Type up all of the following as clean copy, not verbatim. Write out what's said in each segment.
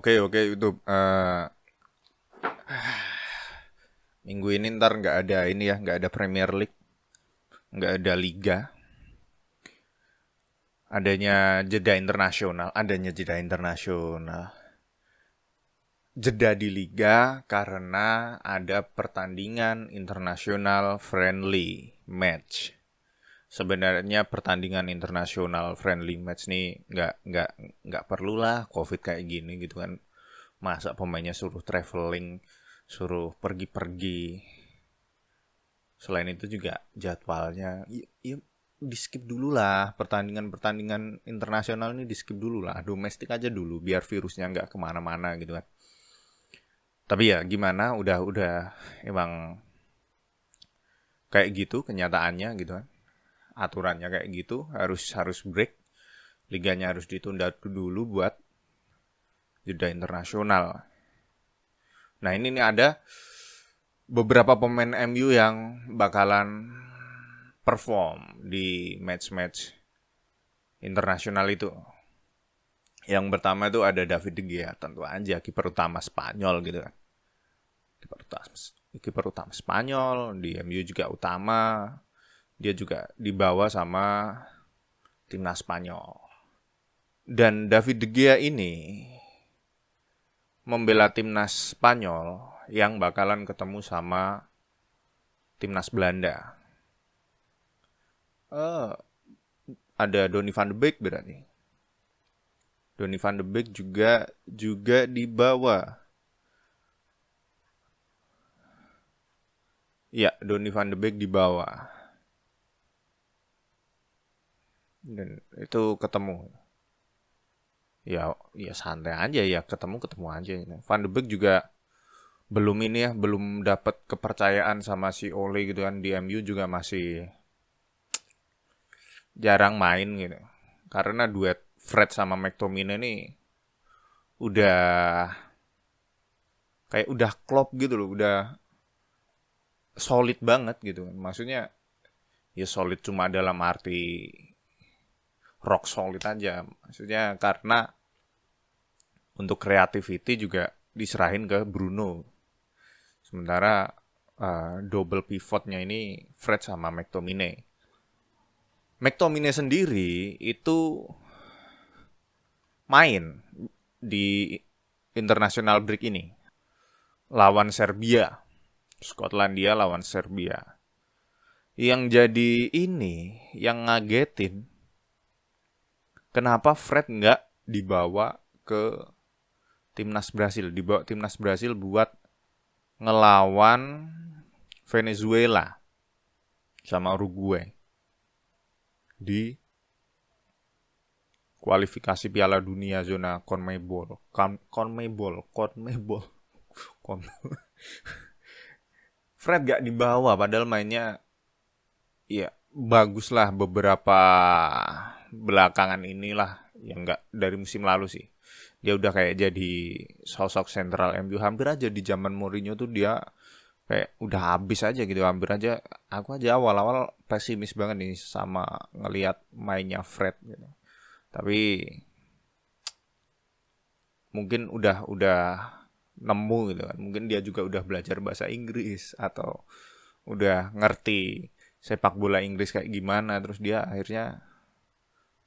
Oke YouTube. Minggu ini ntar nggak ada ini ya, nggak ada Premier League, nggak ada Liga. Adanya jeda internasional. Jeda di Liga karena ada pertandingan internasional friendly match. Sebenarnya pertandingan internasional friendly match nih nggak perlulah COVID kayak gini gitu kan. Masa pemainnya suruh traveling, suruh pergi-pergi. Selain itu juga jadwalnya ya di skip dulu lah, pertandingan-pertandingan internasional ini di skip dulu lah, domestik aja dulu biar virusnya nggak kemana-mana gitu kan. Tapi ya gimana, udah emang kayak gitu kenyataannya gitu kan, aturannya kayak gitu, harus harus break, liganya harus ditunda dulu buat jeda internasional. Nah ini nih ada beberapa pemain MU yang bakalan perform di match-match internasional itu. Yang pertama itu ada David De Gea, tentu aja kiper utama Spanyol gitu kan. Kiper utama Spanyol, di MU juga utama. Dia juga dibawa sama timnas Spanyol. Dan David De Gea ini membela timnas Spanyol yang bakalan ketemu sama timnas Belanda. Ada Donny van de Beek berarti. Donny van de Beek juga dibawa. Ya, Donny van de Beek dibawa. Dan itu ketemu. Ya santai aja ya, ketemu aja. Van de Beek juga belum ini ya, belum dapat kepercayaan sama si Ole gitu kan, di MU juga masih jarang main gitu. Karena duet Fred sama McTominay ini udah kayak udah klop gitu loh, udah solid banget gitu. Maksudnya ya solid cuma dalam arti rock solid aja. Maksudnya karena untuk creativity juga diserahin ke Bruno. Sementara double pivotnya ini Fred sama McTominay. McTominay sendiri itu main di international break ini lawan Serbia. Skotlandia lawan Serbia. Yang jadi ini, yang ngagetin, kenapa Fred nggak dibawa ke timnas Brasil? Dibawa timnas Brasil buat ngelawan Venezuela sama Uruguay di kualifikasi Piala Dunia zona CONMEBOL. Fred gak dibawa padahal mainnya ya bagus lah beberapa belakangan inilah, yang gak dari musim lalu sih. Dia udah kayak jadi sosok sentral MU. Hampir aja di zaman Mourinho tuh dia kayak udah habis aja gitu. Hampir aja aku aja awal-awal pesimis banget nih sama ngelihat mainnya Fred gitu. Tapi mungkin udah nemu gitu kan. Mungkin dia juga udah belajar bahasa Inggris atau udah ngerti sepak bola Inggris kayak gimana, terus dia akhirnya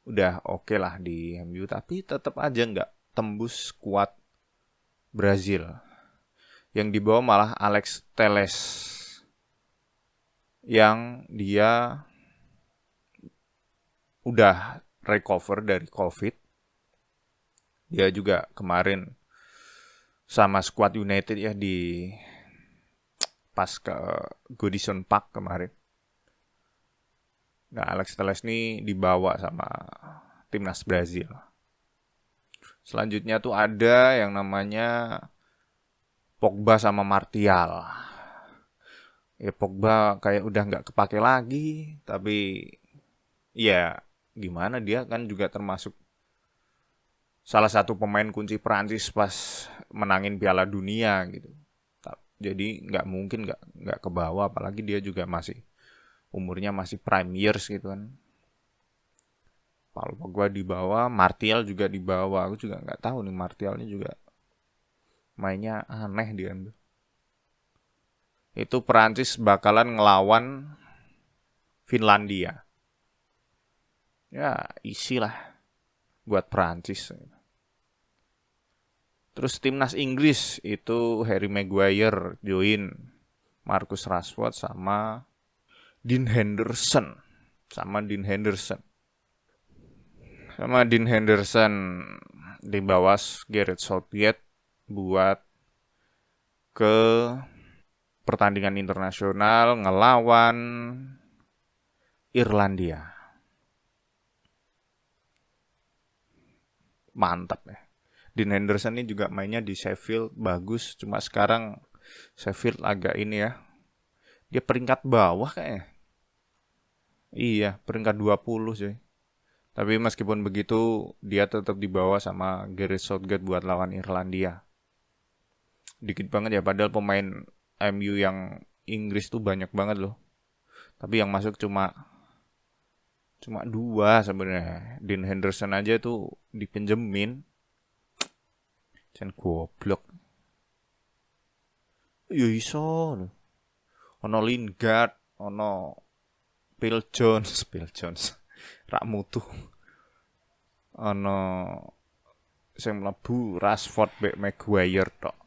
udah oke lah di MU, tapi tetap aja nggak tembus kuat Brazil. Yang dibawa malah Alex Telles yang dia udah recover dari COVID. Dia juga kemarin sama squad United ya di pas ke Goodison Park kemarin. Nah, Alex Telles ini dibawa sama timnas Brazil. Selanjutnya tuh ada yang namanya Pogba sama Martial. Ya Pogba kayak udah nggak kepake lagi, tapi ya gimana, dia kan juga termasuk salah satu pemain kunci Prancis pas menangin Piala Dunia gitu. Jadi nggak mungkin nggak ke bawah, apalagi dia juga masih umurnya masih prime years gitu kan. Paul Pogba di bawah, Martial juga di bawah. Aku juga nggak tahu nih Martialnya juga Mainnya aneh dia. Itu Perancis bakalan ngelawan Finlandia. Ya, isi lah buat Perancis. Terus timnas Inggris itu Harry Maguire join, Marcus Rashford sama Dean Henderson. Di bawah Gareth Southgate buat ke pertandingan internasional ngelawan Irlandia. Mantap ya. Dean Henderson ini juga mainnya di Sheffield bagus, cuma sekarang Sheffield agak ini ya. Dia peringkat bawah kayaknya. Iya, peringkat 20 sih. Tapi meskipun begitu, dia tetap di bawah sama Gareth Southgate buat lawan Irlandia. Dikit banget ya, padahal pemain MU yang Inggris tuh banyak banget loh. Tapi yang masuk cuma 2 sebenarnya. Dean Henderson aja tuh dipinjemin. Jangan goblok. Ya iso. Ono Lingard, ono Phil Jones. Rak mutu. Ono sing mlebu Rashford mek Maguire tok.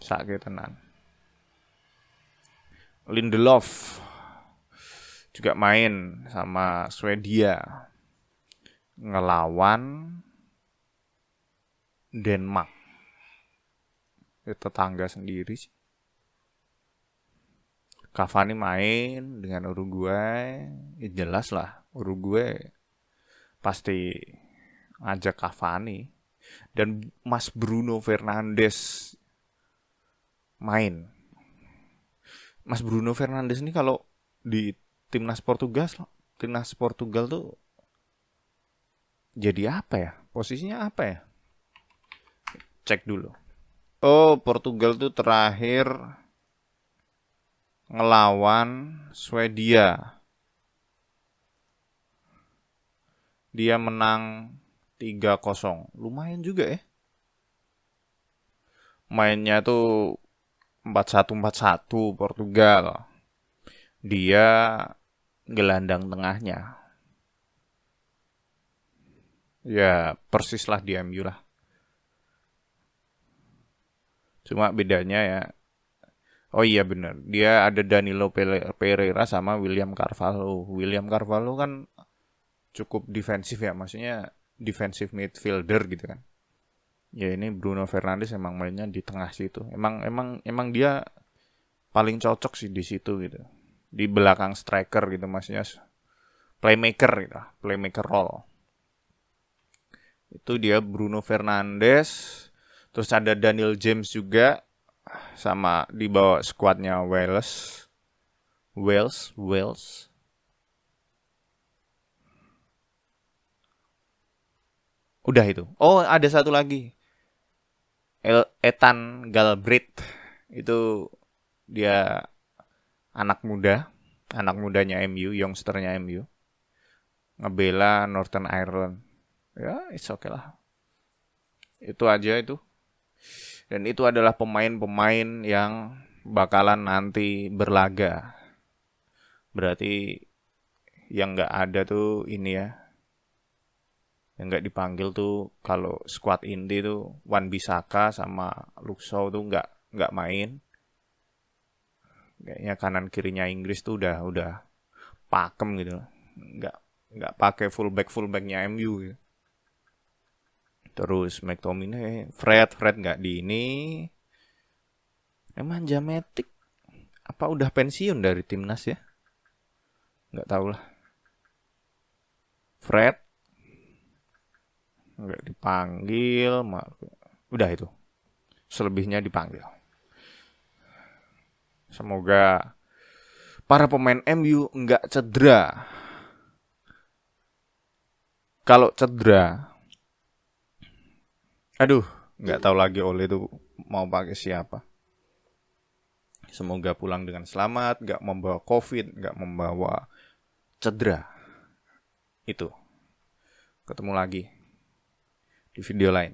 Sakit tenan. Lindelof juga main sama Swedia ngelawan Denmark. Itu tetangga sendiri sih. Cavani main dengan Uruguay. Ya jelas lah, Uruguay pasti ngajak Cavani. Dan Mas Bruno Fernandes main. Mas Bruno Fernandes ini kalau di timnas Portugal tuh jadi apa ya? Posisinya apa ya? Cek dulu. Oh, Portugal tuh terakhir ngelawan Swedia. Dia menang 3-0. Lumayan juga ya. Mainnya tuh 4-1 Portugal. Dia gelandang tengahnya. Ya, persis lah di MU lah. Cuma bedanya ya. Oh iya benar. Dia ada Danilo Pereira sama William Carvalho. William Carvalho kan cukup defensif ya. Maksudnya defensive midfielder gitu kan. Ya ini Bruno Fernandes emang mainnya di tengah situ. Emang dia paling cocok sih di situ gitu. Di belakang striker gitu maksudnya playmaker gitu. Playmaker role. Itu dia Bruno Fernandes. Terus ada Daniel James juga sama di bawah skuadnya Wales. Udah itu. Oh, ada satu lagi. Ethan Galbraith. Itu dia anak mudanya MU, youngsternya MU. Ngebela Northern Ireland. Ya, it's okay lah. Itu aja itu. Dan itu adalah pemain-pemain yang bakalan nanti berlaga. Berarti yang nggak ada tuh ini ya. Yang nggak dipanggil tuh kalau squad inti tuh Wan-Bissaka sama Luke Shaw tuh nggak main. Kayaknya kanan kirinya Inggris tuh udah pakem gitu. Nggak pakai fullbacknya MU gitu. Terus McTominay, Fred nggak di ini. Emang Jametic apa udah pensiun dari timnas ya? Nggak tahu lah. Fred nggak dipanggil, udah itu. Selebihnya dipanggil. Semoga para pemain MU nggak cedera. Kalau cedera, aduh, nggak tahu lagi Ole itu mau pakai siapa. Semoga pulang dengan selamat, nggak membawa COVID, nggak membawa cedera. Itu. Ketemu lagi di video lain.